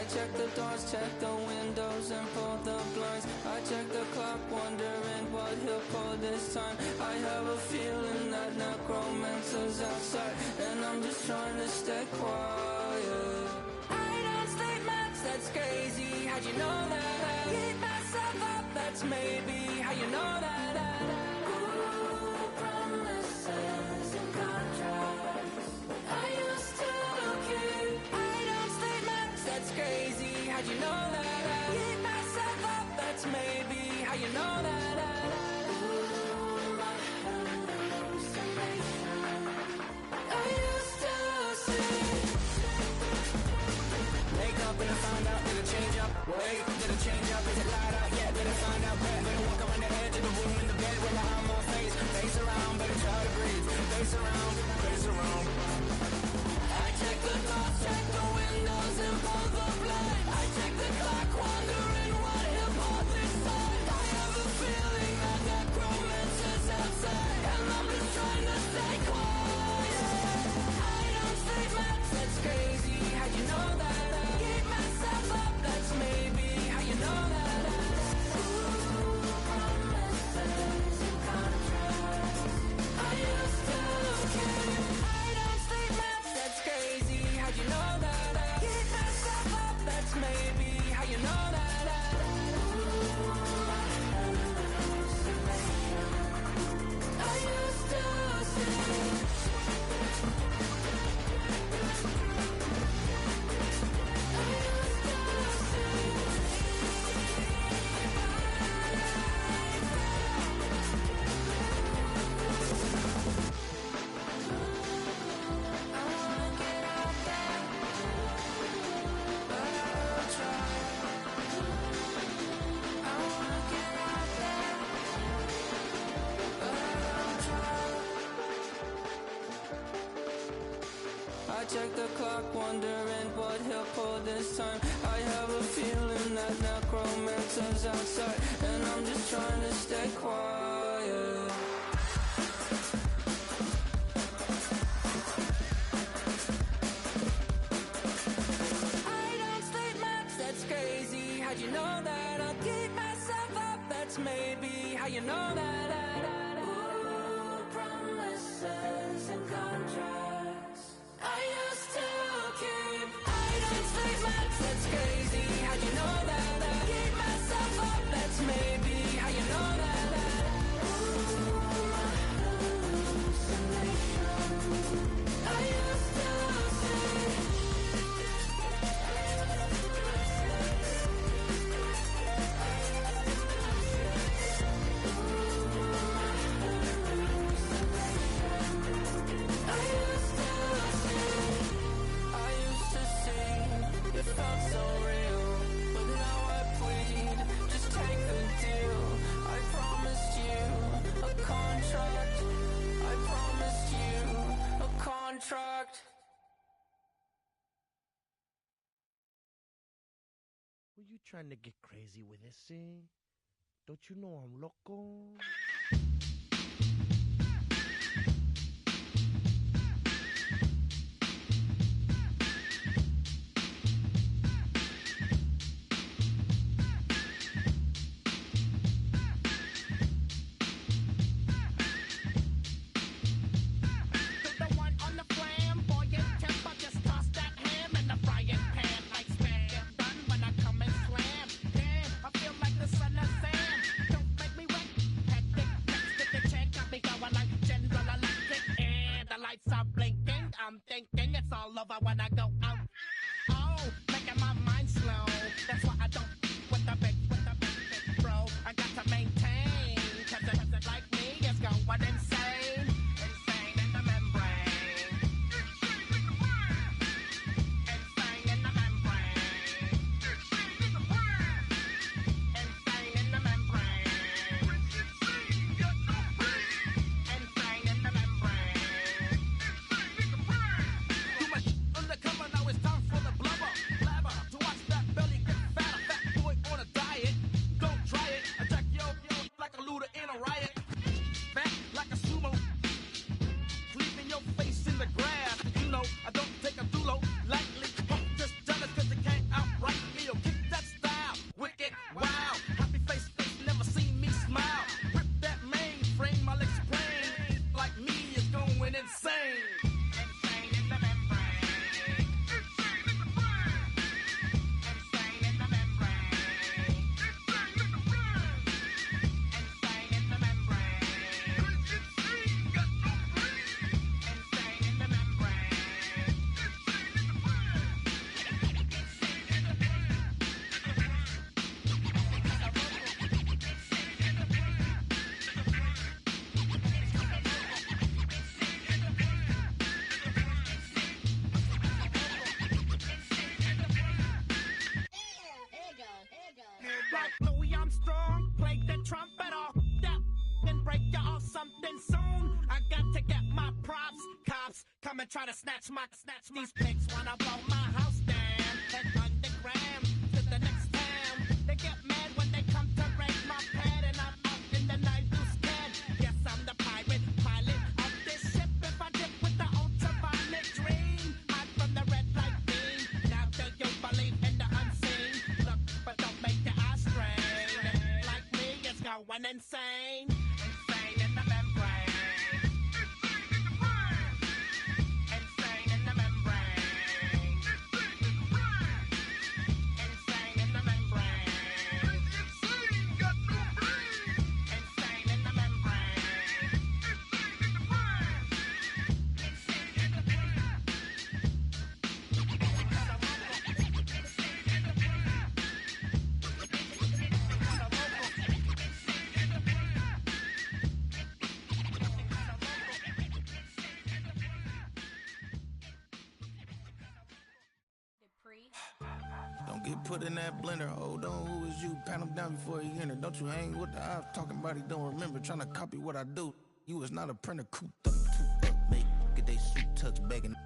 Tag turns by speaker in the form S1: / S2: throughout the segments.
S1: check the doors, check the windows, and pull the blinds. I check the clock, wondering what he'll pull this time. I have a feeling that necromancer's outside, and I'm just trying to stay quiet. I don't sleep much, that's crazy. How'd you know that? I keep myself up, that's maybe how you know that. Ooh, promises and contracts. I used to keep. I don't sleep much, that's crazy. How'd you know that? I keep myself up, that's maybe how you know that. Ooh, my hallucination. I used to see. Wake up and I find out, did it change up? Wait, did it change up? Is it light out? Yeah, did it find out? Better walk around the edge of the room in the bed with my arm on face. Face around, better try to breathe. Face around, face around. I check the doors, check the windows, and pull the blind. I check the clock, wondering what he'll pull this time. I have a feeling that necromancer's outside, and I'm just trying to stay quiet. I don't sleep much, that's crazy. How'd you know that? I keep myself up, that's maybe how you know that. Ooh, promises and contracts. I used to keep. I don't sleep much, that's crazy. How'd you know that? I keep myself up, that's maybe how you know that. Ooh, my hallucination. I used to see. I check the clock, wondering what he'll pull this time. I have a feeling that necromancer's outside, and I'm just trying to stay quiet. I don't sleep much, that's crazy. How'd you know that? I'll keep myself up, that's maybe how you know that. Ooh, promises and contracts. I used to keep. I don't sleep much, that's crazy. How'd you know that? I keep myself up, that's maybe how you know that. Ooh, my hallucination. I used to see. It felt so real, but now I plead. Just take the deal. I promised you a contract. I promised you a contract.
S2: Were you trying to get crazy with this thing? Don't you know I'm loco?
S3: Like the son of Sam, don't make me wet.
S1: try to snatch these pigs wanna blow my house down. Head underground to the next town. They get mad when they come to raid my pad, and I'm out in the night who's scared. Yes, I'm the pirate pilot of this ship. If I dip with the ultraviolet dream, hide from the red light beam. Now do you believe in the unseen? Look, but don't make your eyes strain. Like me, it's going insane. Insane in the membrane. Insane in the membrane. Insane in the membrane. Insane, got no brain. Insane in the membrane. Insane in the brain.
S3: Don't get put in that blender. Hold on, who is you? Pat him down before he enter. Don't you hang with the ops talking about he don't remember. Trying to copy what I do. You is not a printer. Cooped up, too up, mate. Get they suit tucks begging.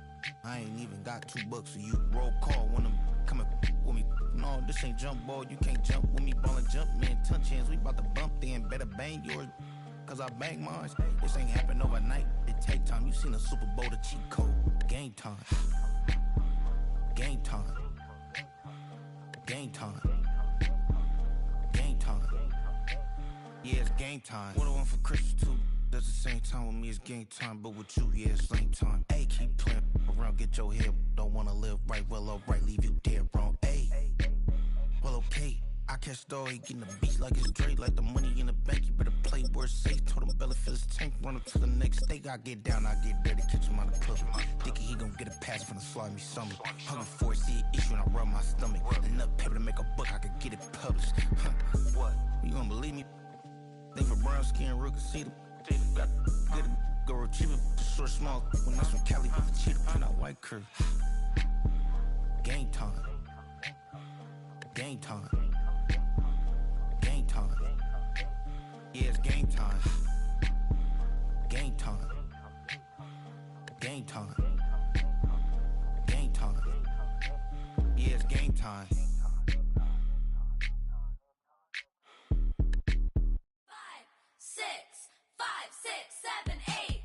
S3: I ain't even got $2, so you roll call when I'm coming with me. No, this ain't jump ball. You can't jump with me. Ballin' jump, man. Touch hands. We bout to bump then. Better bang yours, cause I bang mine. This ain't happen overnight. It take time. You seen a Super Bowl, the cheat code. Game time. Game time. Game time. Game time. Yeah, it's game time. What I want for Christmas too. That's the same time with me, it's game time. But with you, yeah, it's same time. Hey, keep playing around, get your head. Don't wanna live right, well, alright, leave you dead wrong. Hey, well, okay. I catch the dog, he getting the beats like it's Dre. Like the money in the bank, you better play where it's safe. Told him Bella fill his tank, run up to the next steak. I get down, I get dirty, catch him on the push. Dicky, he gon' get a pass from the slimy stomach. Hungry for it, see an issue and I rub my stomach. Enough paper to make a book, I could get it published. What? You don't believe me? Think for brown skin, real can see them. Got get it, go retrieve it, short, small. When that's from Cali, with the cheetah, print out white curve. Game time. Game time. Game time. Yeah, it's game time. Game time. Game time. Game time. Yeah, it's game time.
S4: 5, 6, 5, 6, 7, 8.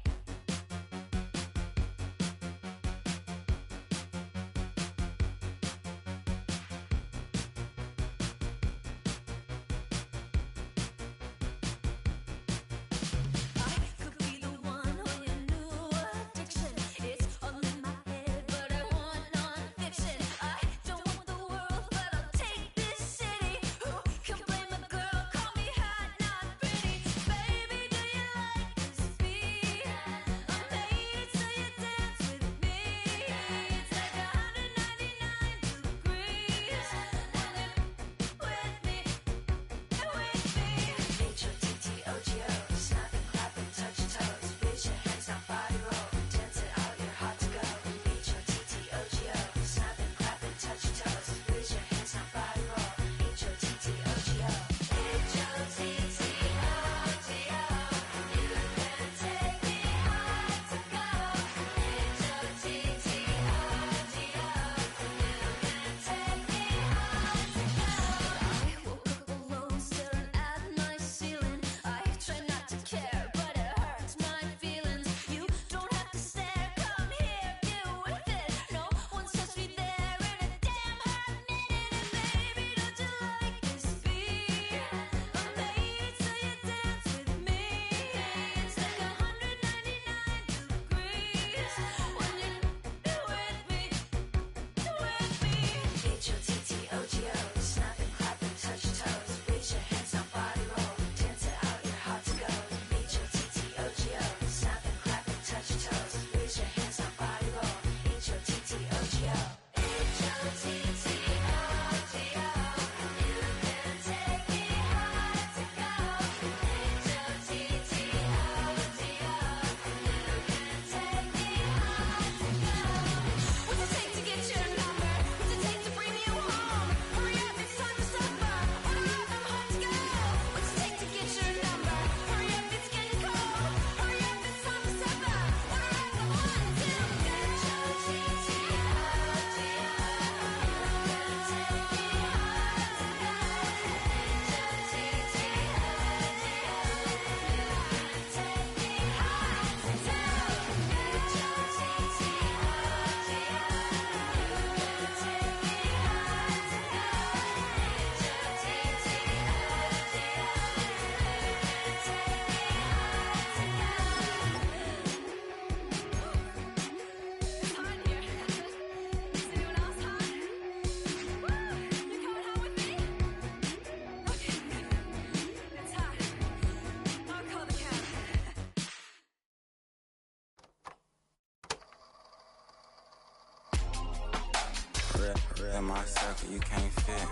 S4: in my circle, you can't fit.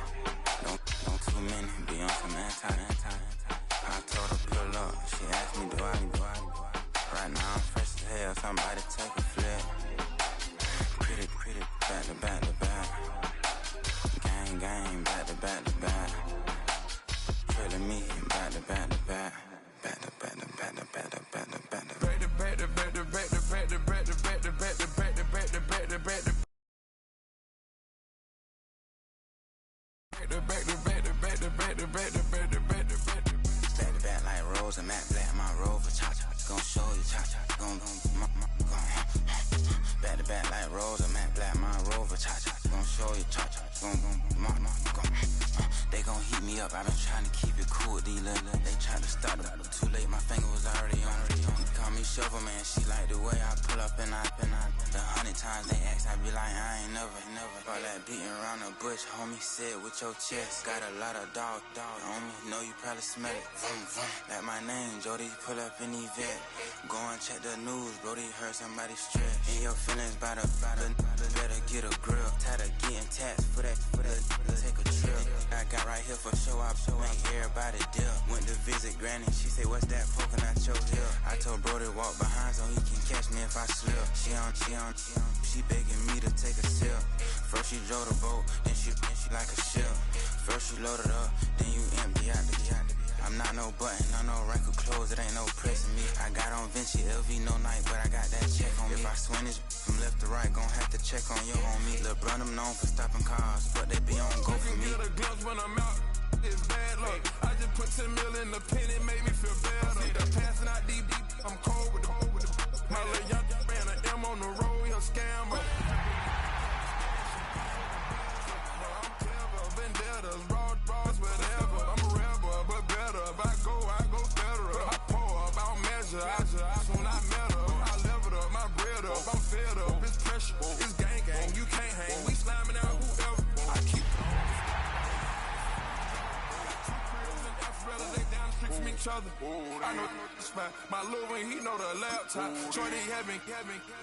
S4: Don't too many be on some anti. I told her pull up, she asked me do I. Right now I'm fresh as hell, somebody take a flip. Pretty, back to back to back. Gang, back to back to back. Trailing me, back to back to back. Back to back to back to back to back to back to back to back to back to back to back to back to back to back to back to back to back to back to back like Rose and Matt Black, my Rover, cha-cha, gon' show you, cha-cha, gon' back to back like Rose and Matt Black, my Rover, cha-cha, gon' show you, cha-cha, they gon' heat me up, I've been trying to keep it cool, these little, they tried to stop it, too late, my finger was already on, he call me Shovel Man, she like the way I pull up and I, the 100 times they ask, I be like, I ain't never, all that beating around the bush, homie, said with your chest, got a lot of dog on me, know you probably smell it, vroom, vroom, like my name, Jody, pull up in the vet, go and check the news, Brody, heard somebody stretch, in your feelings by the, better get a grill, tired of getting taxed for that, take a trip, I got right here for show, I make everybody deal, went to visit Granny, she say, what's that poking out your heel, I told Brody walk behind so he can catch me if I slip, she begging me to take a sip, first she drove the boat, then she like a ship, first you load it up, then you empty out the I'm not no button, no wrinkled clothes, it ain't no pressing me. I got on Vinci, LV, no night, but I got that check on me. If I swing this from left to right, gon' have to check on your homie. Lil' Brun, I'm known for stopping cars, but they be on go for me. You can get a glimpse when I'm out, it's bad luck. I just put 10 mil in the pen, it made me feel better. See the passing out deep, I'm cold with the my little young ran an M on the road, he a scammer. I'm clever, vendettas, raw, whatever. I'm a rebel, but better. If I go federal. I pour up, I don't measure. I soon I met her. I leveled up, my bread up. I'm fed up, it's pressure. It's gang, you can't hang. We slamming out whoever. I keep they down the street from each other. I know the spot. My little one, he know the laptop. Shorty having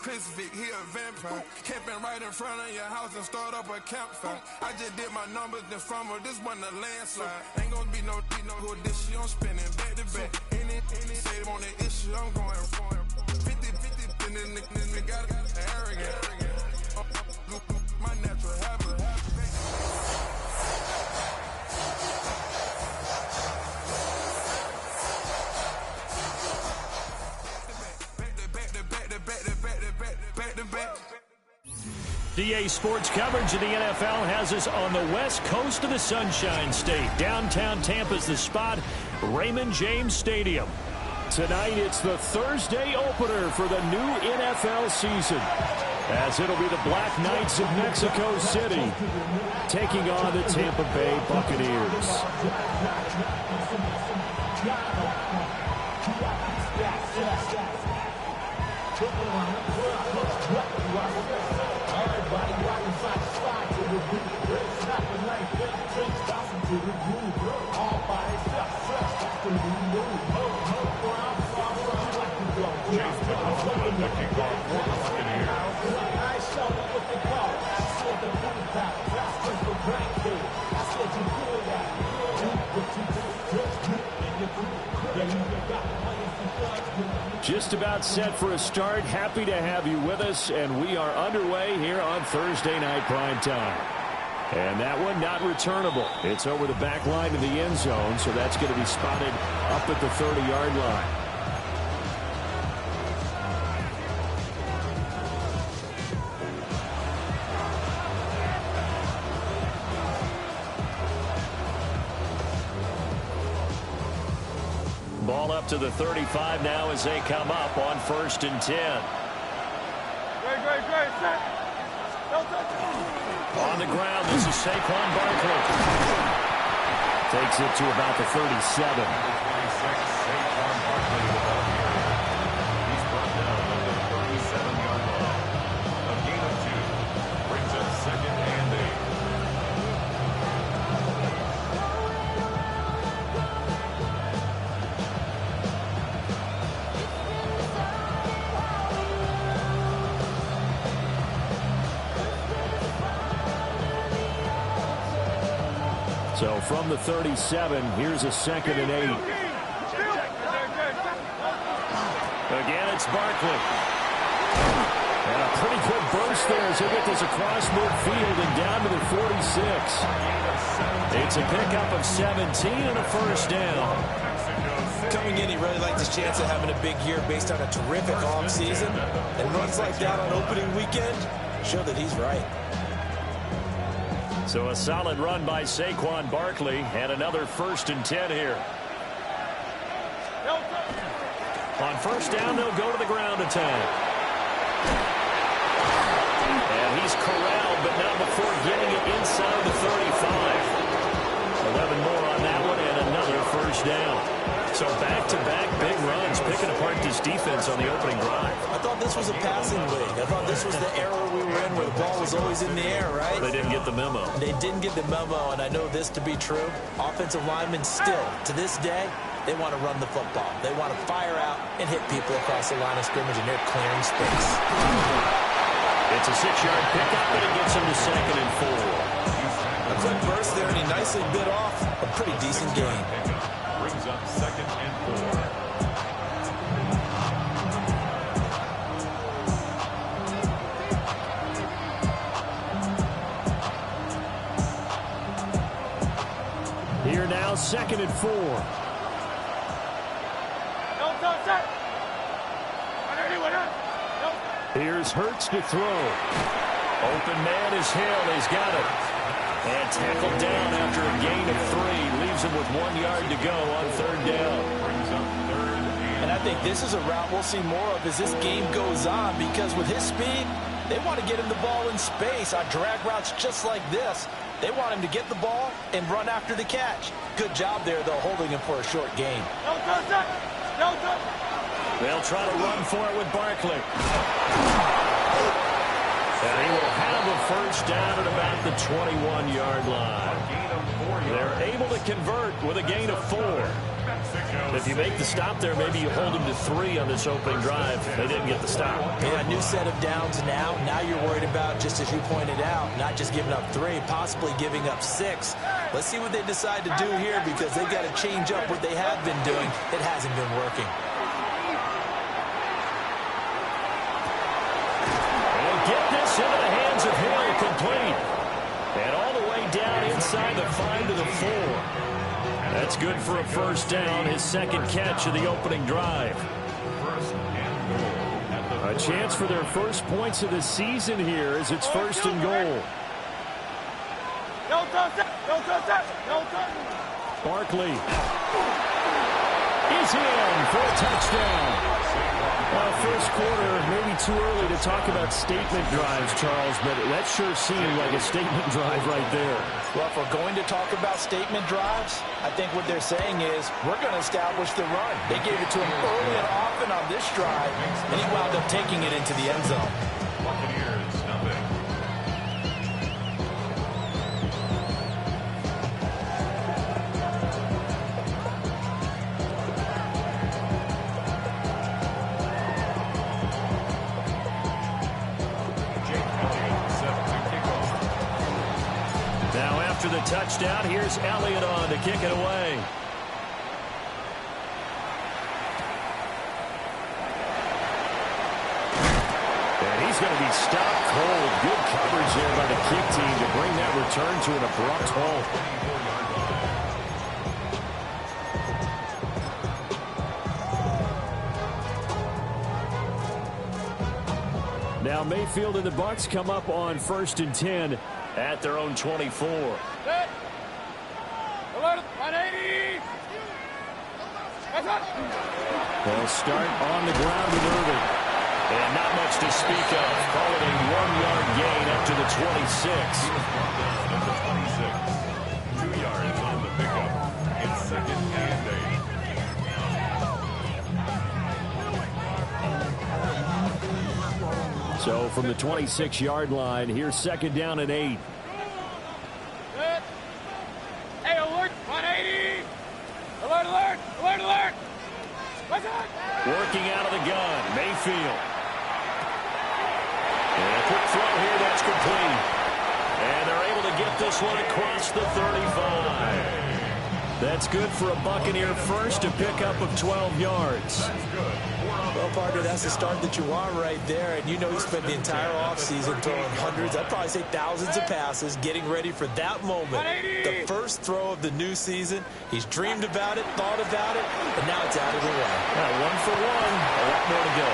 S4: Chris Vic, he a vampire. Camping right in front of your house and start up a campfire. I just did my numbers then from her. This wasn't a landslide. Ain't gonna be no who this shit. I'm spinning back to back. Any say on the issue, I'm going 50, and then the got arrogant. My natural habit.
S5: DA Sports coverage of the NFL has us on the west coast of the Sunshine State. Downtown Tampa's the spot, Raymond James Stadium. Tonight, it's the Thursday opener for the new NFL season, as it'll be the Black Knights of Mexico City taking on the Tampa Bay Buccaneers. Just about set for a start. Happy to have you with us, and we are underway here on Thursday night prime time. And that one not returnable. It's over the back line of the end zone, so that's going to be spotted up at the 30-yard line. Ball up to the 35 now as they come up on 1st and 10.
S6: Great, set.
S5: On the ground, this is Saquon Barkley. Takes it to about the 37.
S6: Saquon Barkley with the here. He's brought down on the 37-yard line. A gain of 2 brings up 2nd and 8.
S5: So from the 37, here's a 2nd and 8. Again, it's Barkley. And a pretty good burst there as he'll get this across midfield and down to the 46. It's a pickup of 17 and a first down.
S7: Coming in, he really liked his chance of having a big year based on a terrific offseason. And runs like that on opening weekend show that he's right.
S5: So a solid run by Saquon Barkley and another 1st and 10 here. On first down, they'll go to the ground attack. And he's corralled, but not before getting it inside the 35. 11 more on that one and another first down. So back-to-back big runs, picking apart this defense on the opening drive.
S7: I thought this was a passing league. I thought this was the era we were in where the ball was always in the air, right?
S5: They didn't get the memo.
S7: They didn't get the memo, and I know this to be true. Offensive linemen still, to this day, they want to run the football. They want to fire out and hit people across the line of scrimmage, and they're clearing space.
S5: It's a 6-yard pickup, and it gets him to 2nd and 4.
S7: A quick burst there, and he nicely bit off a pretty decent gain.
S6: Brings up 2nd and 4.
S5: Here now, 2nd and 4. Here's Hurts to throw. Open man is Hill. He's got it. And tackled down after a gain of 3. Leaves him with 1 yard to go on 3rd down.
S6: Brings up 3rd
S7: and I think this is a route we'll see more of as this game goes on, because with his speed, they want to get him the ball in space on drag routes just like this. They want him to get the ball and run after the catch. Good job there, though, holding him for a short gain.
S5: They'll try to run for it with Barkley. And he will have a first down at about the 21-yard line. They're able to convert with a gain of 4. If you make the stop there, maybe you hold them to 3 on this opening drive. They didn't get the stop.
S7: Yeah, new set of downs now. Now you're worried about, just as you pointed out, not just giving up 3, possibly giving up 6. Let's see what they decide to do here, because they've got to change up what they have been doing. It hasn't been working.
S5: Get this into the hands of Hill, complete. And all the way down inside the 5 to the 4. That's good for a first down, his 2nd catch of the opening drive. A chance for their first points of the season here as it's 1st and goal. Barkley is in for a touchdown. First quarter, maybe too early to talk about statement drives, Charles, but that sure seemed like a statement drive right there.
S7: Well, if we're going to talk about statement drives, I think what they're saying is we're going to establish the run. They gave it to him early and often on this drive, and he wound up taking it into the end zone.
S6: Buccaneers, nothing.
S5: After the touchdown, here's Elliott on to kick it away. And he's going to be stopped cold. Good coverage there by the kick team to bring that return to an abrupt halt. Now Mayfield and the Bucs come up on 1st and 10 at their own 24.
S8: Set. Alert, 180.
S5: They'll start on the ground with Irvin. And not much to speak of. Call it a 1-yard gain up to the 26.
S6: At the 26. 2 yards on the pickup. It's 2nd and 8.
S5: So from the 26-yard line, here's 2nd down and 8.
S8: Set. Hey, alert, 180. Alert, alert, alert, alert. What's that?
S5: Working out of the gun, Mayfield. And a quick throw here, that's complete. And they're able to get this one across the 35. That's good for a Buccaneer first, a pickup of 12 yards.
S7: Well, partner, that's the start that you want right there. And you know he spent the entire offseason throwing hundreds, I'd probably say thousands of passes, getting ready for that moment. The first throw of the new season. He's dreamed about it, thought about it, and now it's out of the way.
S5: 1 for 1, a lot more to go.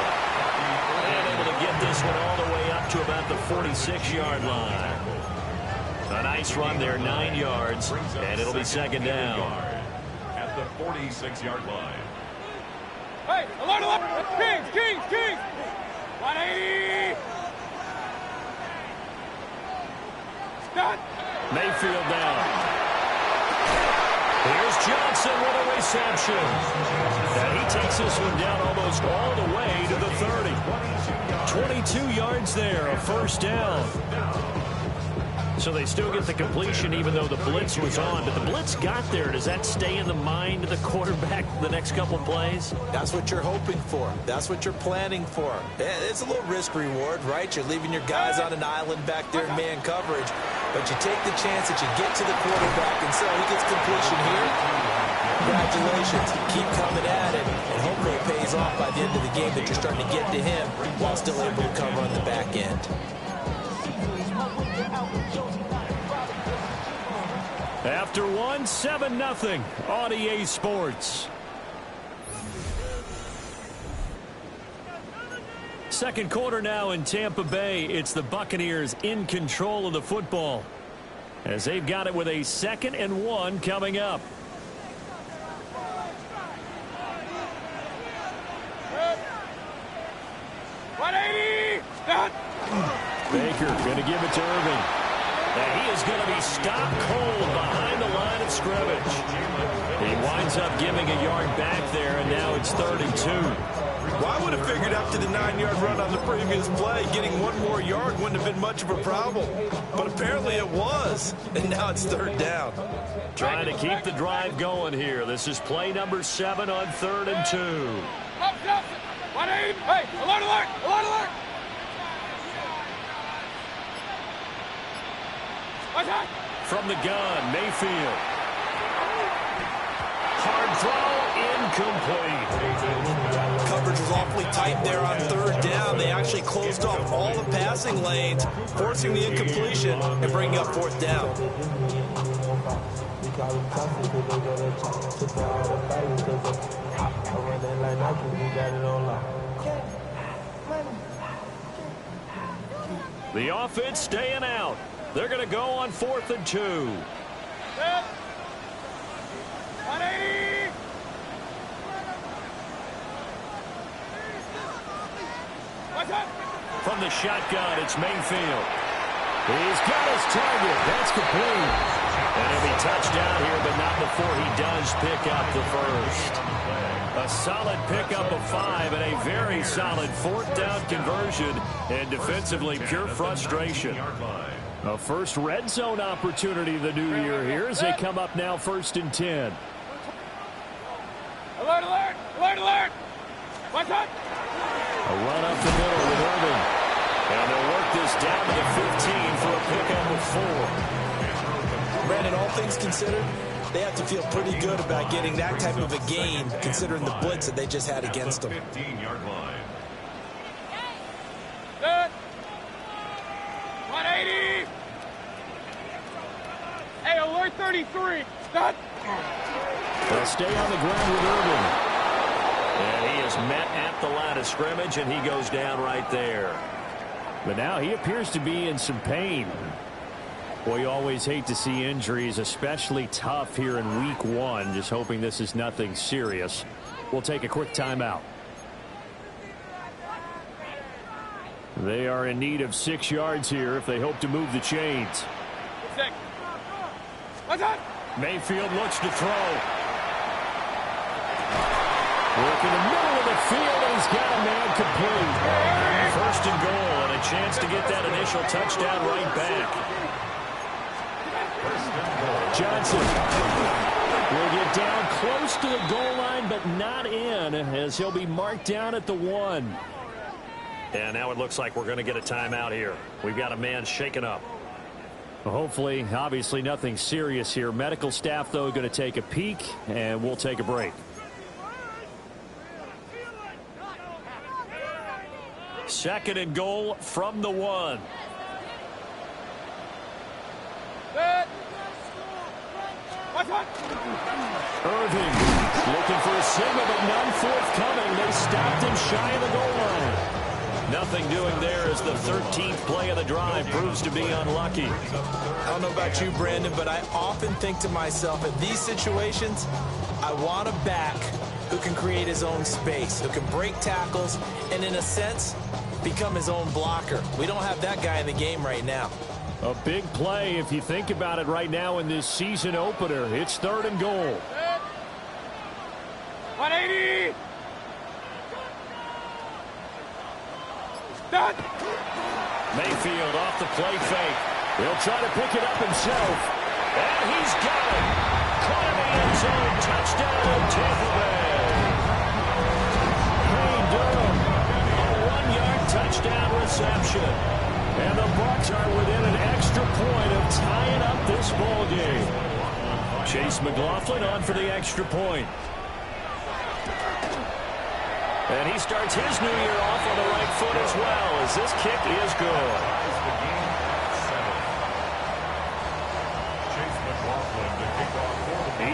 S5: And able to get this one all the way up to about the 46-yard line. A nice run there, 9 yards, and it'll be second down.
S6: At the 46-yard line.
S8: Hey, alert, alert! Kings! 180! Stop!
S5: Mayfield down. Here's Johnson with a reception. And he takes this one down almost all the way to the 30. 22 yards there, a first down. So they still get the completion even though the blitz was on. But the blitz got there. Does that stay in the mind of the quarterback the next couple plays?
S7: That's what you're hoping for. That's what you're planning for. It's a little risk-reward, right? You're leaving your guys on an island back there in man coverage. But you take the chance that you get to the quarterback and so he gets completion here. Congratulations. Keep coming at it, and hopefully it pays off by the end of the game that you're starting to get to him while still able to cover on the back end.
S5: After 1, 7-0 on EA Sports. Second quarter now in Tampa Bay. It's the Buccaneers in control of the football as they've got it with a 2nd and 1 coming up. Baker going to give it to Irving. And he is going to be stopped cold behind the line of scrimmage. He winds up giving a yard back there, and now it's 32.
S7: Well, I would have figured after the 9-yard run on the previous play, getting 1 more yard wouldn't have been much of a problem. But apparently it was, and now it's 3rd down.
S5: Trying to keep the drive going here. This is play number 7 on 3rd and 2.
S8: Hey, alert, alert, alert, alert!
S5: From the gun, Mayfield. Hard throw, incomplete.
S7: Coverage was awfully tight there on 3rd down. They actually closed off all the passing lanes, forcing the incompletion and bringing up 4th down.
S5: The offense staying out. They're going to go on 4th and 2.
S8: 180!
S5: From the shotgun, it's Mayfield. He's got his target. That's complete. And he'll be touched down here, but not before he does pick up the first. A solid pickup of 5 and a very solid 4th down conversion. And defensively, pure frustration. A first red zone opportunity of the new year here as they come up now 1st and 10.
S8: Alert, alert, alert, alert! What's up?
S5: A run up the middle with Irving. And they'll work this down to the 15 for a pickup of 4.
S7: Brandon, all things considered, they have to feel pretty good about getting that type of a gain considering the blitz that they just had against them.
S6: 15-yard line.
S8: Good. 180! Hey, alert 33! Stop!
S5: They'll stay on the ground with Irving. And he is met at the line of scrimmage, and he goes down right there. But now he appears to be in some pain. Boy, you always hate to see injuries, especially tough here in week 1. Just hoping this is nothing serious. We'll take a quick timeout. They are in need of 6 yards here if they hope to move the chains.
S8: What's up?
S5: Mayfield looks to throw. Work in the middle of the field, and he's got a man complete. 1st and goal, and a chance to get that initial touchdown right back. Johnson will get down close to the goal line, but not in, as he'll be marked down at the 1. And now it looks like we're going to get a timeout here. We've got a man shaken up. Well, hopefully, obviously nothing serious here. Medical staff, though, going to take a peek, and we'll take a break. Second and goal from the 1. Irving looking for a signal, but none forthcoming. They stopped him shy of the goal line. Nothing doing there as the 13th play of the drive proves to be unlucky.
S7: I don't know about you, Brandon, but I often think to myself, in these situations, I want a back who can create his own space, who can break tackles, and in a sense, become his own blocker. We don't have that guy in the game right now.
S5: A big play if you think about it right now in this season opener. It's 3rd and goal.
S8: 180! Done!
S5: Mayfield off the play fake. He'll try to pick it up himself. And he's got it. Caught in the end zone. Touchdown, Tampa Bay. Hey, Durham. A 1-yard touchdown reception. And the Bucs are within an extra point of tying up this ball game. Chase McLaughlin on for the extra point. And he starts his new year off on the right foot as well, as this kick is good.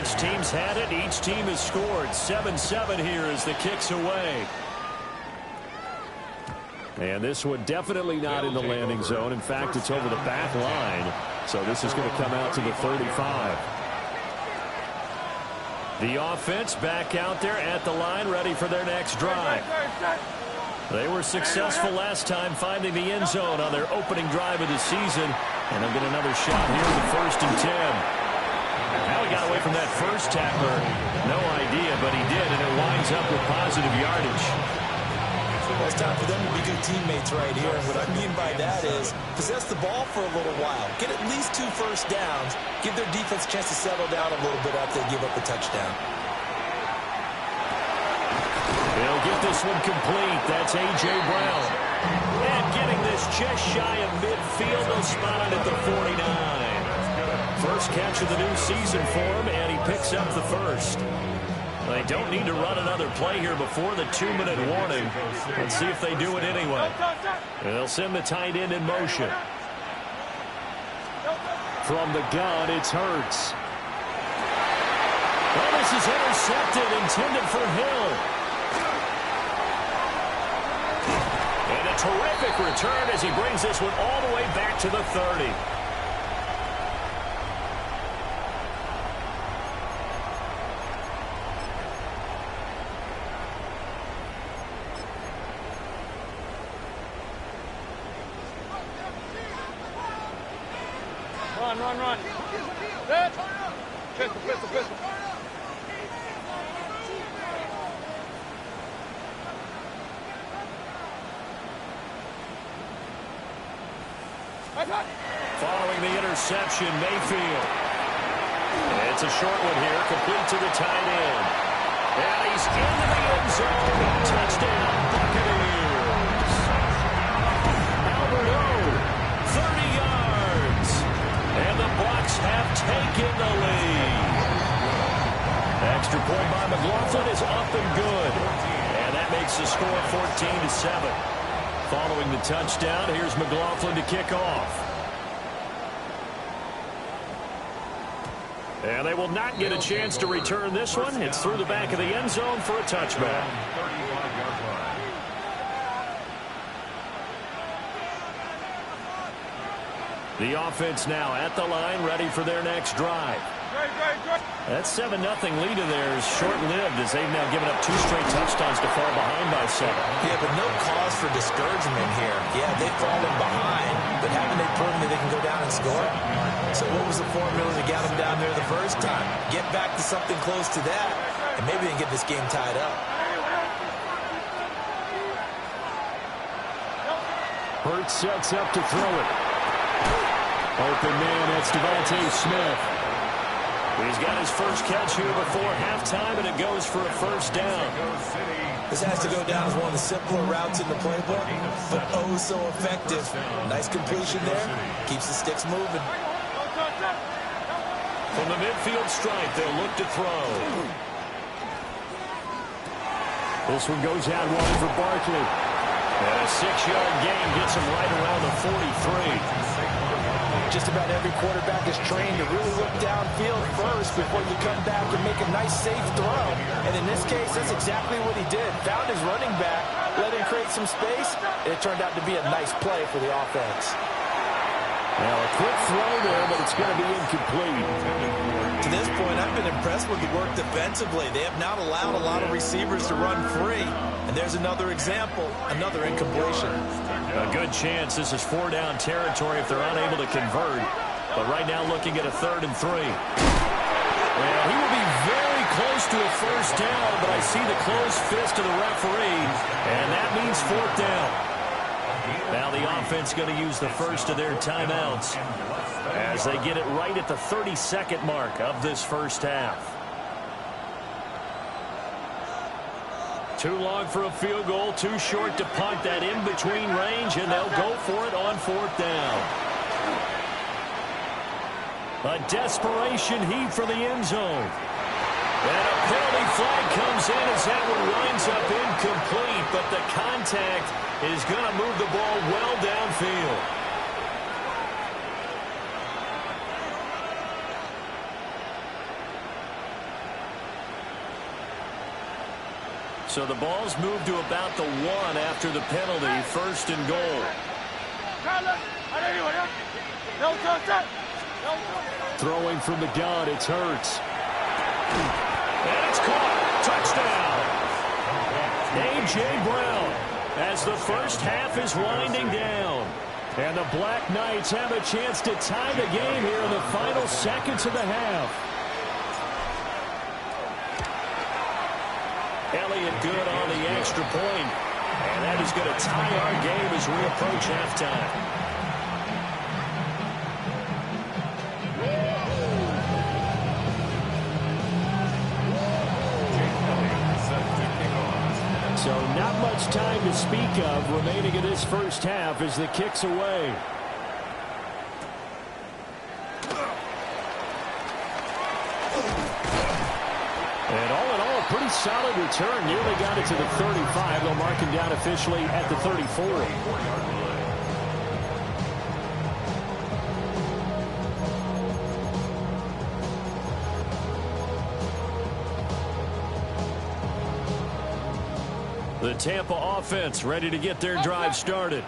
S5: Each team's had it. Each team has scored. 7-7 here as the kick's away. And this one definitely not in the landing zone. In fact, it's over the back line. So this is going to come out to the 35. The offense back out there at the line, ready for their next drive. They were successful last time finding the end zone on their opening drive of the season. And they'll get another shot here in the 1st and 10. How he got away from that first tackler, no idea, but he did, and it winds up with positive yardage.
S7: Well, it's time for them to be good teammates right here. And what I mean by that is possess the ball for a little while. Get at least 2 first downs. Give their defense a chance to settle down a little bit after they give up the touchdown.
S5: They'll get this one complete. That's A.J. Brown. And getting this just shy of midfield. They'll spot it at the 49. First catch of the new season for him, and he picks up the first. They don't need to run another play here before the 2-minute warning. Let's see if they do it anyway. They'll send the tight end in motion. From the gun, it's Hurts. Well, this is intercepted, intended for Hill. And a terrific return as he brings this one all the way back to the 30.
S8: Run. Set. Pistol.
S5: Following the interception, Mayfield. It's a short one here, complete to the tight end. And he's into the end zone. Touchdown, Buccaneers. Albert O, 30 yards. And the Bucs have taken the lead. Extra point by McLaughlin is up and good. And that makes the score 14-7. Following the touchdown, here's McLaughlin to kick off. And they will not get a chance to return this one. It's through the back of the end zone for a touchback. The offense now at the line, ready for their next drive. That 7-0 lead of theirs short-lived as they've now given up 2 straight touchdowns to fall behind by 7.
S7: Yeah, but no cause for discouragement here. Yeah, they've fallen behind, but haven't they proven that they can go down and score? So what was the formula that got them down there the first time? Get back to something close to that, and maybe they can get this game tied up.
S5: Hurts sets up to throw it. Open man, that's Devontae Smith. He's got his first catch here before halftime, and it goes for a first down.
S7: This has to go down as one of the simpler routes in the playbook, but oh so effective. Nice completion there. Keeps the sticks moving.
S5: From the midfield stripe, they'll look to throw. This one goes out wide for Barkley. And a 6-yard gain gets him right around the 43.
S7: Just about every quarterback is trained to really look downfield first before you come back and make a nice, safe throw. And in this case, that's exactly what he did. Found his running back, let him create some space, and it turned out to be a nice play for the offense.
S5: Now a quick throw there, but it's going to be incomplete.
S7: To this point, I've been impressed with the work defensively. They have not allowed a lot of receivers to run free. And there's another example, another incompletion.
S5: A good chance this is 4-down territory if they're unable to convert. But right now looking at a 3rd and 3. Well, he will be very close to a first down, but I see the closed fist of the referee, and that means 4th down. Now the offense going to use the first of their timeouts as they get it right at the 32nd mark of this first half. Too long for a field goal, too short to punt that in-between range, and they'll go for it on 4th down. A desperation heave for the end zone. And a penalty flag comes in as that one winds up incomplete, but the contact is going to move the ball well downfield. So the ball's moved to about the 1 after the penalty, 1st and goal. Throwing from the gun, it's Hurts. And it's caught. Touchdown. A.J. Brown as the first half is winding down. And the Black Knights have a chance to tie the game here in the final seconds of the half. Elliott good on the extra point. And that is going to tie our game as we approach halftime. So not much time to speak of remaining in this first half as the kick's away. And all in all, a pretty solid return. Nearly got it to the 35. They'll mark him down officially at the 34. The Tampa offense ready to get their drive started.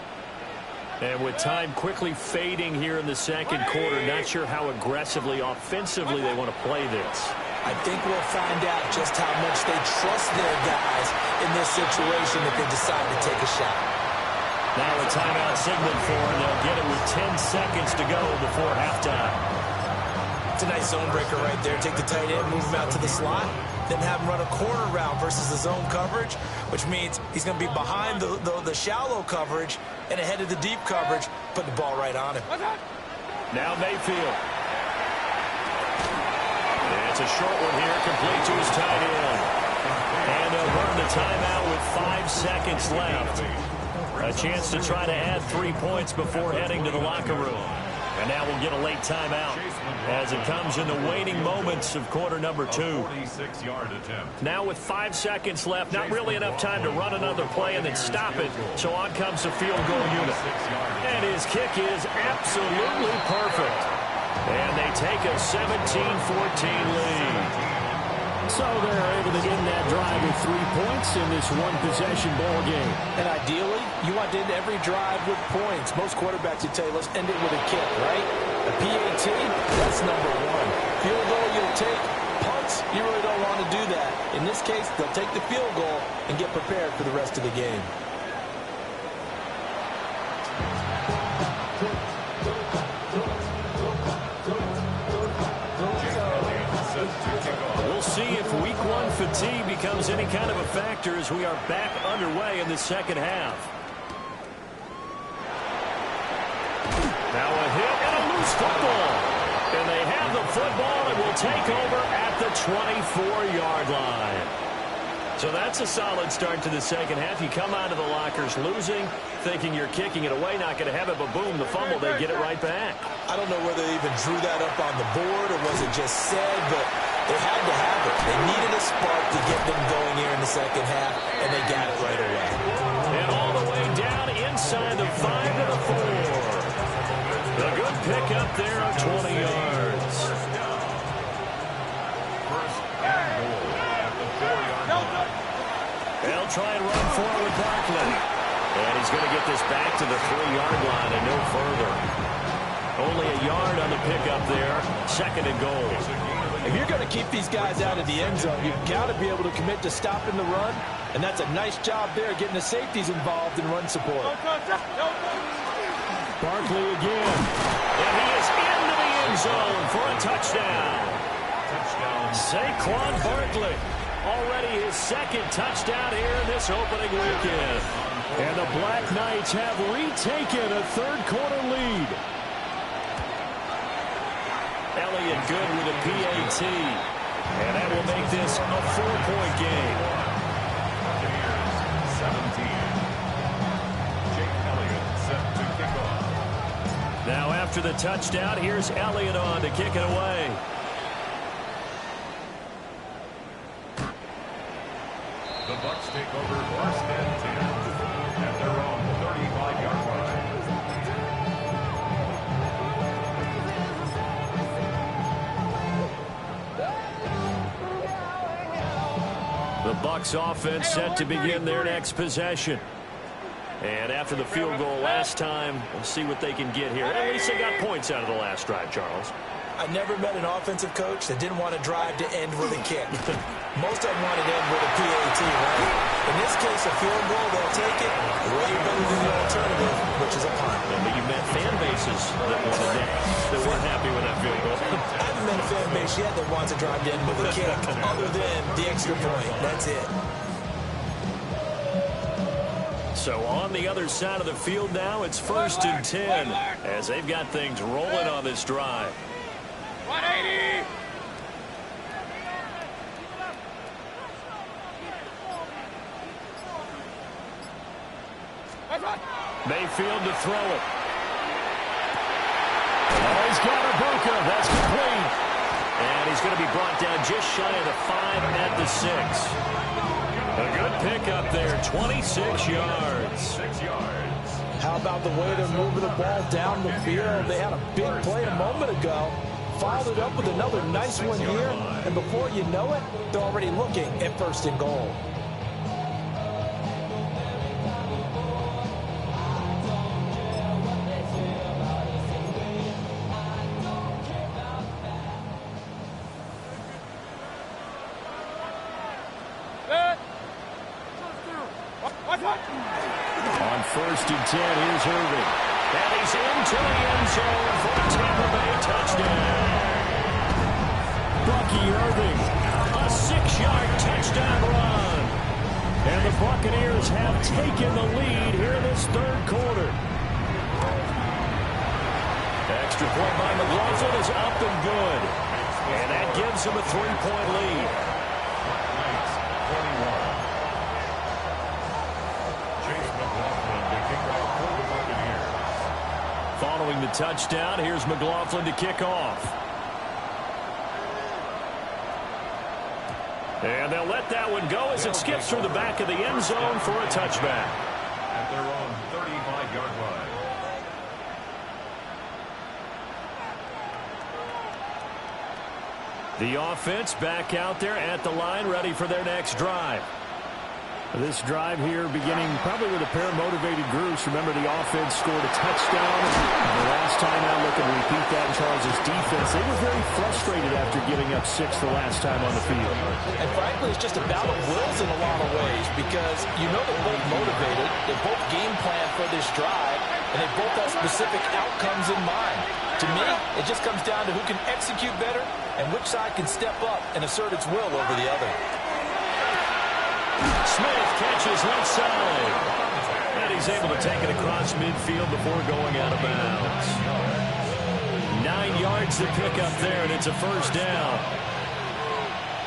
S5: And with time quickly fading here in the second quarter, not sure how aggressively, offensively they want to play this.
S7: I think we'll find out just how much they trust their guys in this situation if they decide to take a shot.
S5: Now a timeout signaled for, and they'll get it with 10 seconds to go before halftime.
S7: It's a nice zone breaker right there. Take the tight end, move him out to the slot, then have him run a corner route versus the zone coverage, which means he's going to be behind the shallow coverage and ahead of the deep coverage, put the ball right on him.
S5: Now Mayfield. It's a short one here, complete to his tight end. And they'll burn the timeout with 5 seconds left. A chance to try to add 3 points before heading to the locker room. And now we'll get a late timeout as it comes in the waning moments of quarter number 2.
S6: 46-yard attempt.
S5: Now with 5 seconds left, not really enough time to run another play and then stop it. So on comes the field goal unit. And his kick is absolutely perfect. And they take a 17-14 lead. So they're able to end that drive with 3 points in this one-possession ball game.
S7: And ideally, you want to end every drive with points. Most quarterbacks would tell you, let's end it with a kick, right? A PAT, that's number 1. Field goal, you'll take. Punts, you really don't want to do that. In this case, they'll take the field goal and get prepared for the rest of the game.
S5: We'll see if week 1 fatigue becomes any kind of a factor as we are back underway in the second half. Now a hit and a loose football. And they have the football and will take over at the 24-yard line. So that's a solid start to the second half. You come out of the lockers losing, thinking you're kicking it away, not going to have it, but boom, the fumble, they get it right back.
S7: I don't know whether they even drew that up on the board or was it just said, but they had to have it. They needed a spark to get them going here in the second half, and they got it right away.
S5: And all the way down inside the 5 to the 4. A good pickup there of 20 yards.
S6: First and goal at the 4-yard line.
S5: They'll try and run forward Barkley. And he's going to get this back to the 3-yard line and no further. Only a yard on the pickup there. Second and goal.
S7: If you're going to keep these guys out of the end zone, you've got to be able to commit to stopping the run, and that's a nice job there getting the safeties involved in run support.
S5: Barkley again. And he is into the end zone for a touchdown. Saquon Barkley. Already his second touchdown here in this opening weekend. And the Black Knights have retaken a third-quarter lead. Elliott good with a PAT. And that will make this a 4-point game.
S6: 17. Jake Elliott set to kick off.
S5: Now after the touchdown, here's Elliott on to kick it away.
S6: The Bucs take over first and 10 at their own 35-yard line.
S5: The Bucs offense set to begin their next possession. And after the field goal last time, we'll see what they can get here. At least they got points out of the last drive, Charles.
S7: I never met an offensive coach that didn't want to drive to end with a kick. Most of them want to end with a PAT, right? In this case, a field goal, they'll take it. Way better than the alternative, which is a punt.
S5: But you met fan bases that wanted that weren't happy with that field goal.
S7: I haven't met a fan base yet that wants to drive to end with a kick, other than the extra point. That's it.
S5: So on the other side of the field now, it's 1st and 10 as they've got things rolling on this drive.
S8: 180!
S5: Mayfield to throw it. Oh, he's got Ibuka. That's complete. And he's going to be brought down just shy of the 5 at the 6. A good pickup there, 26 yards.
S6: 6 yards.
S7: How about the way they're moving the ball down the field? They had a big play a moment ago. Followed it up with another nice one here. And before you know it, they're already looking at 1st and goal.
S5: On 1st and 10, here's Irving. And he's into the end zone for a Tampa Bay touchdown. Bucky Irving, a 6-yard touchdown run. And the Buccaneers have taken the lead here in this 3rd quarter. Extra point by McLaughlin is up and good. And that gives him a 3-point lead.
S6: Knights 21.
S5: Following the touchdown, here's McLaughlin to kick off. And they'll let that one go as it skips through the back of the end zone for a touchback.
S6: At their own 35-yard line.
S5: The offense back out there at the line, ready for their next drive.
S9: This drive here beginning probably with a pair of motivated groups. Remember, the offense scored a touchdown. The last time out, looking to repeat that in Charles' defense. They were very frustrated after giving up 6 the last time on the field.
S7: And frankly, it's just a battle of wills in a lot of ways because you know they're both motivated. They both game plan for this drive, and they both have specific outcomes in mind. To me, it just comes down to who can execute better and which side can step up and assert its will over the other.
S5: Smith catches left side. And he's able to take it across midfield before going out of bounds. 9 yards to pick up there, and it's a 1st down.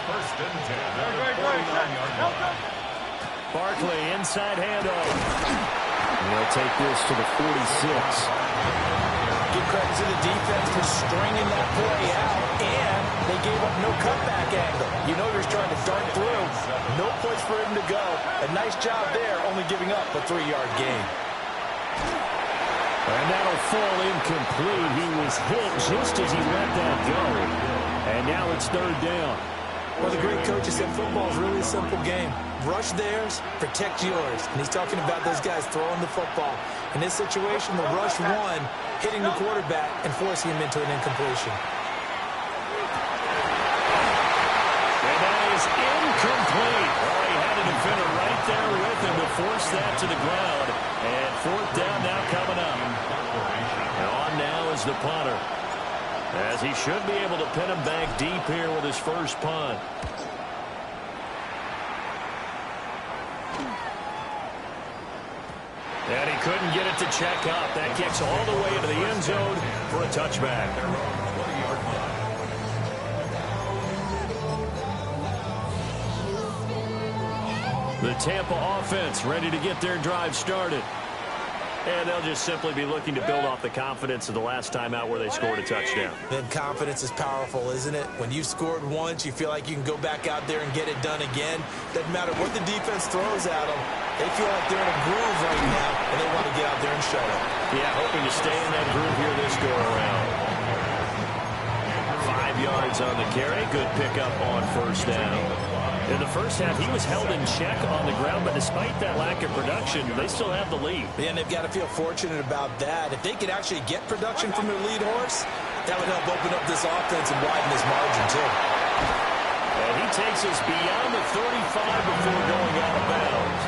S6: 1st and 10 at the 49-yard line.
S5: Barkley, inside handoff.
S9: And they'll take this to the 46.
S7: Give credit to the defense for stringing that play out, and they gave up no cutback angle. You know you're trying to dart through. No place for him to go. A nice job there, only giving up a 3-yard gain.
S5: And that'll fall incomplete. He was hit just as he let that go. And now it's 3rd down.
S7: Well, the great coach has said football is really a simple game. Rush theirs, protect yours. And he's talking about those guys throwing the football. In this situation, the rush won, hitting the quarterback and forcing him into an incompletion.
S5: And that is incomplete. Well, he had a defender right there with him to force that to the ground. And 4th down now coming up. And on now is the punter, as he should be able to pin him back deep here with his first punt. And he couldn't get it to check up. That kicks all the way into the end zone for a touchback. The Tampa offense ready to get their drive started. And they'll just simply be looking to build off the confidence of the last time out where they scored a touchdown.
S7: Then confidence is powerful, isn't it? When you've scored once, you feel like you can go back out there and get it done again. Doesn't matter what the defense throws at them. They feel like they're in a groove right now, and they want to get out there and show it.
S5: Yeah, hoping to stay in that groove here this go-around. 5 yards on the carry. Good pickup on 1st down. In the first half, he was held in check on the ground, but despite that lack of production, they still have the lead.
S7: And they've got to feel fortunate about that. If they could actually get production from their lead horse, that would help open up this offense and widen this margin, too.
S5: And he takes us beyond the 35 before going out of bounds.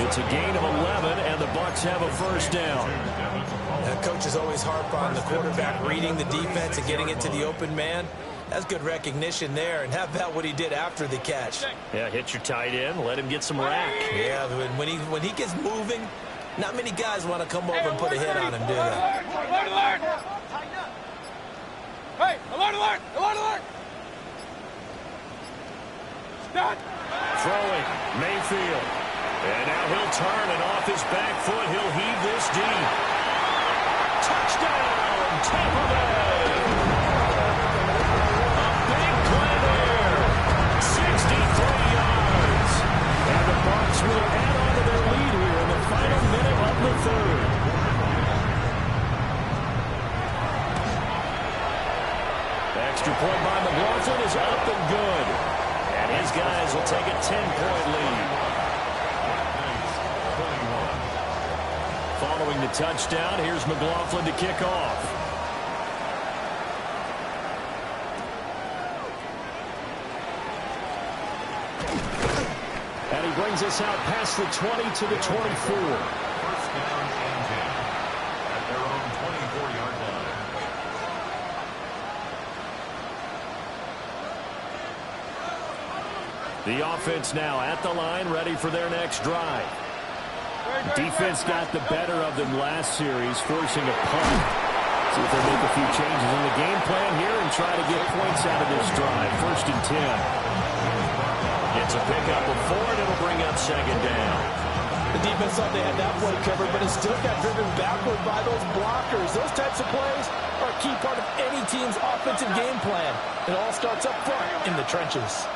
S5: It's a gain of 11, and the Bucs have a 1st down.
S7: And coaches always harp on the quarterback reading the defense and getting it to the open man. That's good recognition there. And how about what he did after the catch?
S5: Yeah, hit your tight end, let him get some rack.
S7: Yeah, when he gets moving, not many guys want to come over and put a hit on him, do they?
S8: Alert, alert! Hey, alert, alert! Alert, alert! Stop!
S5: Throwing, Mayfield. And now he'll turn, and off his back foot, he'll heave this deep. Touchdown, Tampa Bay! A big play there. 63 yards. And the Bucs will add on to their lead here in the final minute of the 3rd. Extra point by McLaughlin is up and good. And his guys will take a 10-point lead. Following the touchdown, here's McLaughlin to kick off. And he brings us out past the 20 to the 24.
S6: 1st down and 10 at their own 24-yard line.
S5: The offense now at the line, ready for their next drive. Defense got the better of them last series, forcing a punt. See if they make a few changes in the game plan here and try to get points out of this drive. 1st and 10. It's a pickup of 4, and it'll bring up 2nd down.
S7: The defense thought they had that play covered, but it still got driven backward by those blockers. Those types of plays are a key part of any team's offensive game plan. It all starts up front in the trenches.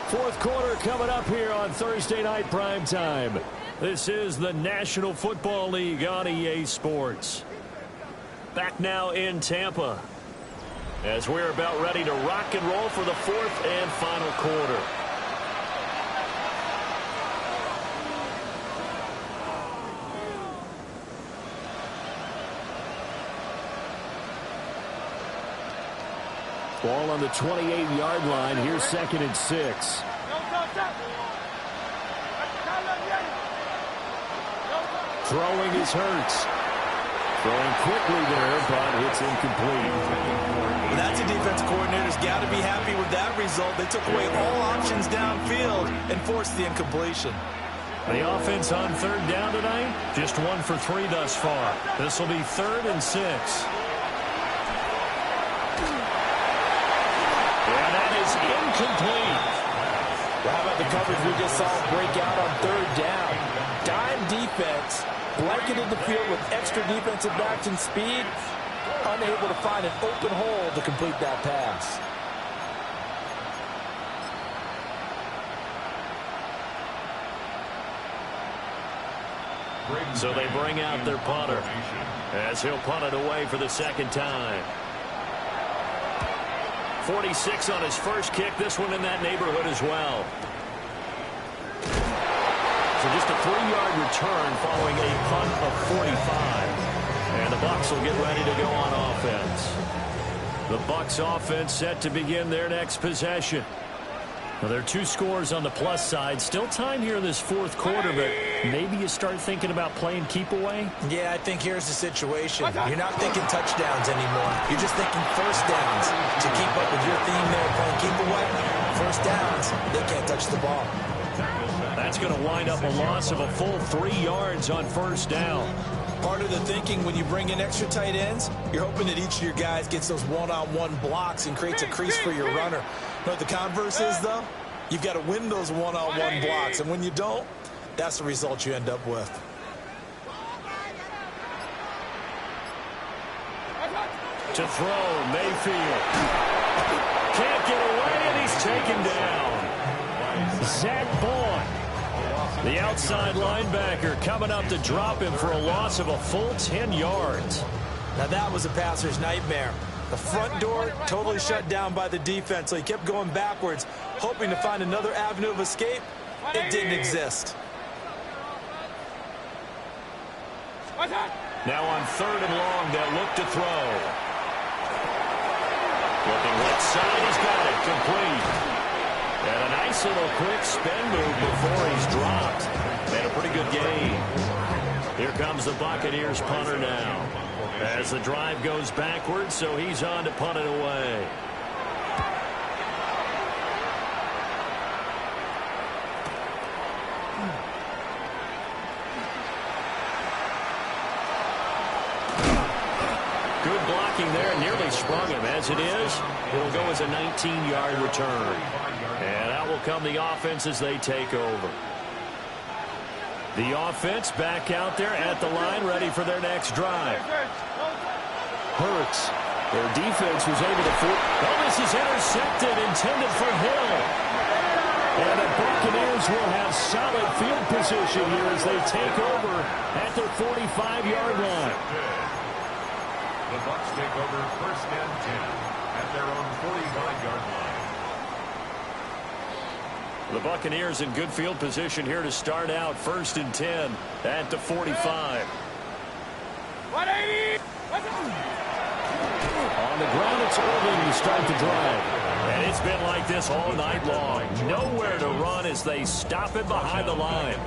S5: Fourth quarter coming up here on Thursday Night Primetime. This is the National Football League on EA Sports. Back now in Tampa, as we're about ready to rock and roll for the 4th and final quarter. Ball on the 28-yard line. Here's 2nd and 6. Throwing is Hurts. Throwing quickly there, but it's incomplete.
S7: Well, that's a defense coordinator's got to be happy with that result. They took away all options downfield and forced the incompletion.
S5: The offense on 3rd down tonight, just 1 for 3 thus far. This will be 3rd and 6. And that is incomplete.
S7: Well, how about the coverage we just saw break out on third down? Dime defense, blanketed the field with extra defensive backs and speed, unable to find an open hole to complete that pass.
S5: So they bring out their punter as he'll punt it away for the second time. 46 on his first kick. This one in that neighborhood as well. So just a 3-yard return following a punt of 45. And the Bucs will get ready to go on offense. The Bucs offense set to begin their next possession. Well, there are 2 scores on the plus side. Still time here in this fourth quarter, but maybe you start thinking about playing keep away?
S7: Yeah, I think here's the situation. You're not thinking touchdowns anymore. You're just thinking first downs. To keep up with your theme there, playing keep away, first downs, they can't touch the ball.
S5: That's going to wind up a loss of a full 3 yards on first down.
S7: Part of the thinking when you bring in extra tight ends, you're hoping that each of your guys gets those one-on-one blocks and creates a crease for your runner. But the converse is, though, you've got to win those one-on-one blocks. And when you don't, that's the result you end up with.
S5: To throw, Mayfield. Can't get away, and he's taken down. Zach Bourne, the outside linebacker, coming up to drop him for a loss of a full 10 yards.
S7: Now that was a passer's nightmare. The front door totally shut down by the defense, so he kept going backwards, hoping to find another avenue of escape. It didn't exist.
S5: Now on 3rd and long, they'll look to throw. Looking left side, he's got it, complete. And a nice little quick spin move before he's dropped. And a pretty good gain. Here comes the Buccaneers punter now. As the drive goes backwards, so he's on to punt it away. Good blocking there, nearly sprung him. As it is, it'll go as a 19-yard return. And out will come the offense as they take over. The offense back out there at the line, ready for their next drive.
S9: Hurts. Their defense was able to...
S5: Oh, this is intercepted, intended for Hill.
S9: And the Buccaneers will have solid field position here as they take over at their 45-yard line.
S6: The Bucs take over 1st and 10 at their own 45-yard line.
S5: The Buccaneers in good field position here to start out 1st and 10 at the 45.
S8: 180!
S5: On the ground, it's early to start the drive. And it's been like this all night long. Nowhere to run as they stop it behind the line.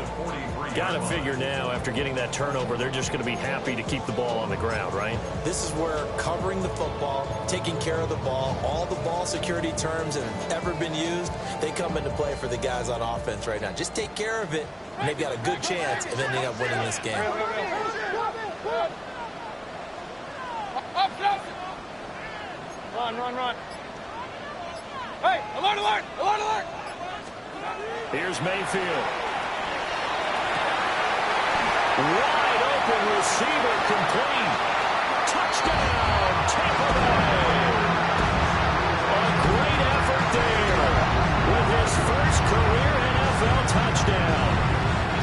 S5: Got to figure now, after getting that turnover, they're just going to be happy to keep the ball on the ground, right?
S7: This is where covering the football, taking care of the ball, all the ball security terms that have ever been used, they come into play for the guys on offense right now. Just take care of it, and they've got a good chance of ending up winning this game.
S8: Run. Hey, alert, alert, alert, alert!
S5: Here's Mayfield. Wide open receiver, complete. Touchdown, Tampa Bay. A great effort there with his first career NFL touchdown.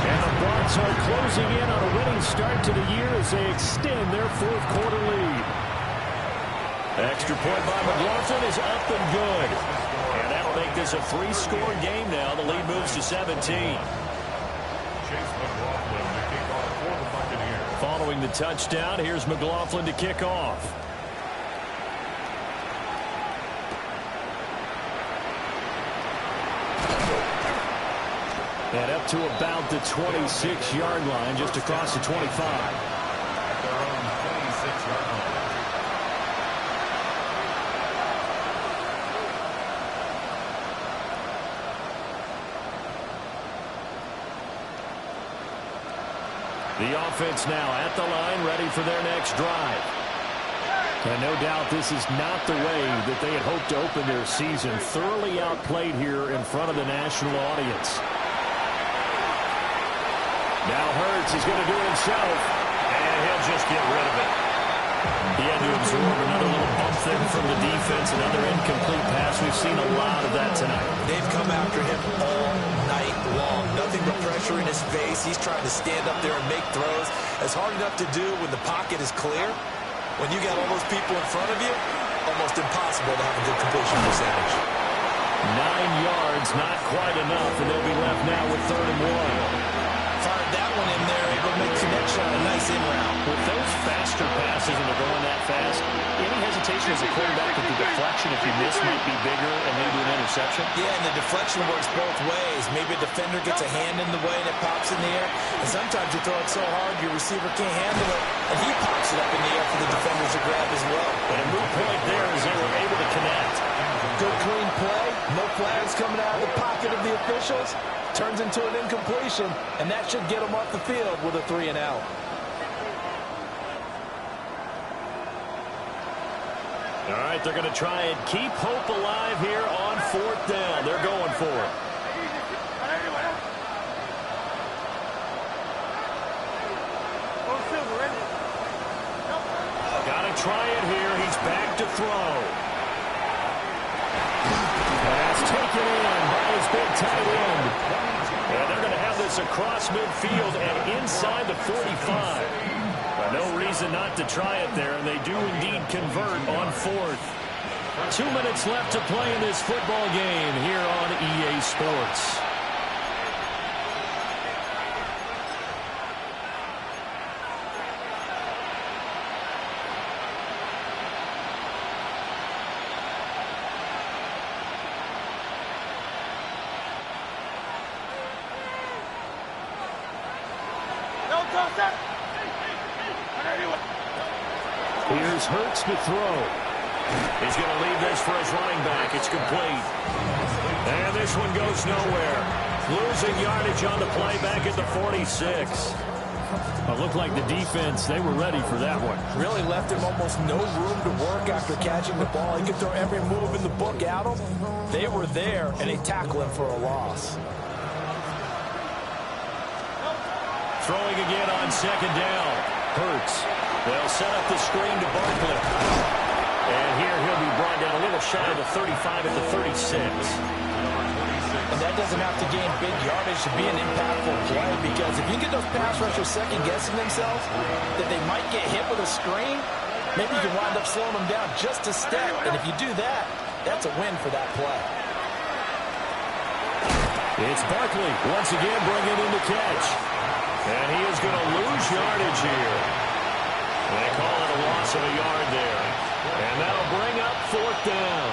S5: And the Bucs are closing in on a winning start to the year as they extend their 4th quarter lead. Extra point by McLaughlin is up and good. And that'll make this a 3-score game now. The lead moves to 17. Following the touchdown, here's McLaughlin to kick off. And up to about the 26-yard line, just across the 25.
S6: At their own 26-yard line.
S5: The offense now at the line, ready for their next drive.
S9: And no doubt this is not the way that they had hoped to open their season. Thoroughly outplayed here in front of the national audience. Now Hurts is going to do it himself, and he'll just get rid of it. He had to absorb another little bump there from the defense, another incomplete pass. We've seen a lot of that tonight.
S7: They've come after him all night long. Nothing but pressure in his face. He's trying to stand up there and make throws. It's hard enough to do when the pocket is clear. When you got all those people in front of you, almost impossible to have a good completion percentage.
S9: 9 yards, not quite enough, and they'll be left now with 3rd and 1.
S7: Fired that one in there, able to make connection on a nice in-route.
S9: With those faster passes and they're going that fast, any hesitation as a quarterback that the deflection, if you miss, might be bigger and maybe an interception?
S7: Yeah, and the deflection works both ways. Maybe a defender gets a hand in the way and it pops in the air. And sometimes you throw it so hard your receiver can't handle it, and he pops it up in the air for the defenders to grab as well.
S9: And a moot point there as they were able to connect.
S7: Good clean play. No flags coming out of the pocket of the officials. Turns into an incompletion, and that should get them off the field with a 3 and out.
S9: All right, they're going to try and keep hope alive here on 4th down. They're going for it. Got to try it here. He's back to throw. Pass taken in by his big tight end. And they're going to have this across midfield and inside the 45. But no reason not to try it there, and they do indeed convert on 4th. 2 minutes left to play in this football game here on EA Sports. Here's Hurts to throw. He's going to leave this for his running back. It's complete. And this one goes nowhere. Losing yardage on the play back at the 46. It looked like the defense, they were ready for that one.
S7: Really left him almost no room to work after catching the ball. He could throw every move in the book at him. They were there, and they tackle him for a loss.
S9: Throwing again on 2nd down. Hurts. They'll set up the screen to Barkley. And here he'll be brought down a little shy of the 35 at the 36.
S7: And that doesn't have to gain big yardage to be an impactful play, because if you get those pass rushers second-guessing themselves that they might get hit with a screen, maybe you can wind up slowing them down just a step. And if you do that, that's a win for that play.
S9: It's Barkley once again bringing in the catch. And he is going to lose yardage here. They call it a loss of a yard there. And that'll bring up 4th down.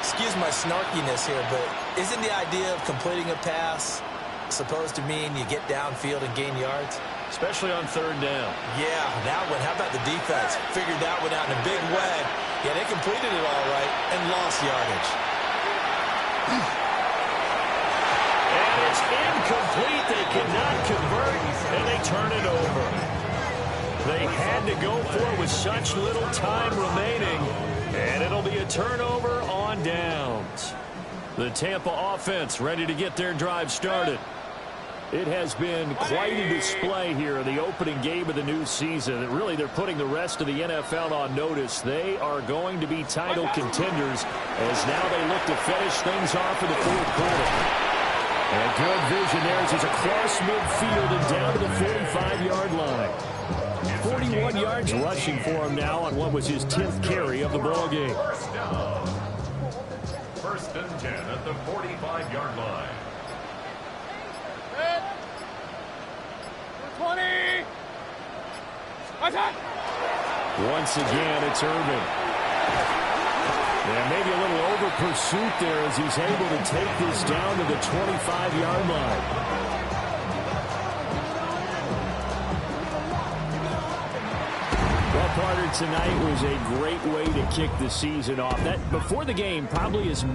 S7: Excuse my snarkiness here, but isn't the idea of completing a pass supposed to mean you get downfield and gain yards?
S9: Especially on 3rd down.
S7: Yeah, that one. How about the defense? Figured that one out in a big way. Yeah, they completed it all right and lost yardage.
S9: And it's incomplete. They cannot convert, and they turn it over. They had to go for it with such little time remaining, and it'll be a turnover on downs. The Tampa offense ready to get their drive started. It has been quite a display here in the opening game of the new season. Really, they're putting the rest of the NFL on notice. They are going to be title contenders as now they look to finish things off in the 4th quarter. And good vision there as he's across midfield and down to the 45-yard line. 41 yards rushing for him now on what was his 10th carry of the ball game.
S6: 1st and 10 at the 45-yard line.
S8: 20.
S9: Once again, it's Irvin. And maybe a little over pursuit there as he's able to take this down to the 25-yard line. Carter, tonight was a great way to kick the season off. That before the game probably is